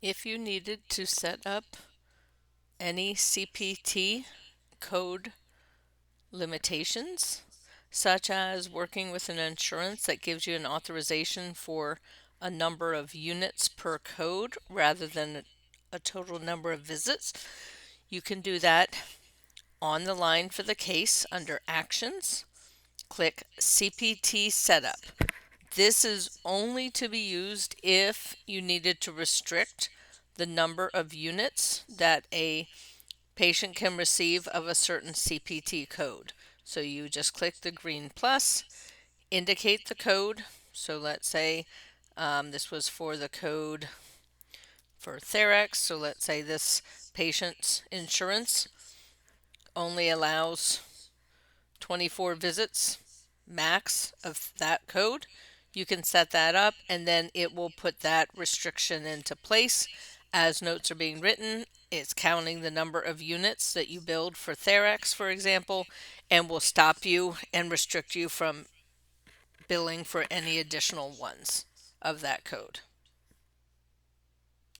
If you needed to set up any CPT code limitations, such as working with an insurance that gives you an authorization for a number of units per code rather than a total number of visits, you can do that on the line for the case under Actions. Click CPT Setup. This is only to be used if you needed to restrict the number of units that a patient can receive of a certain CPT code. So you just click the green plus, indicate the code. So let's say this was for the code for Therex. So let's say this patient's insurance only allows 24 visits max of that code. You can set that up and then it will put that restriction into place. As notes are being written, it's counting the number of units that you build for Therex, for example, and will stop you and restrict you from billing for any additional ones of that code.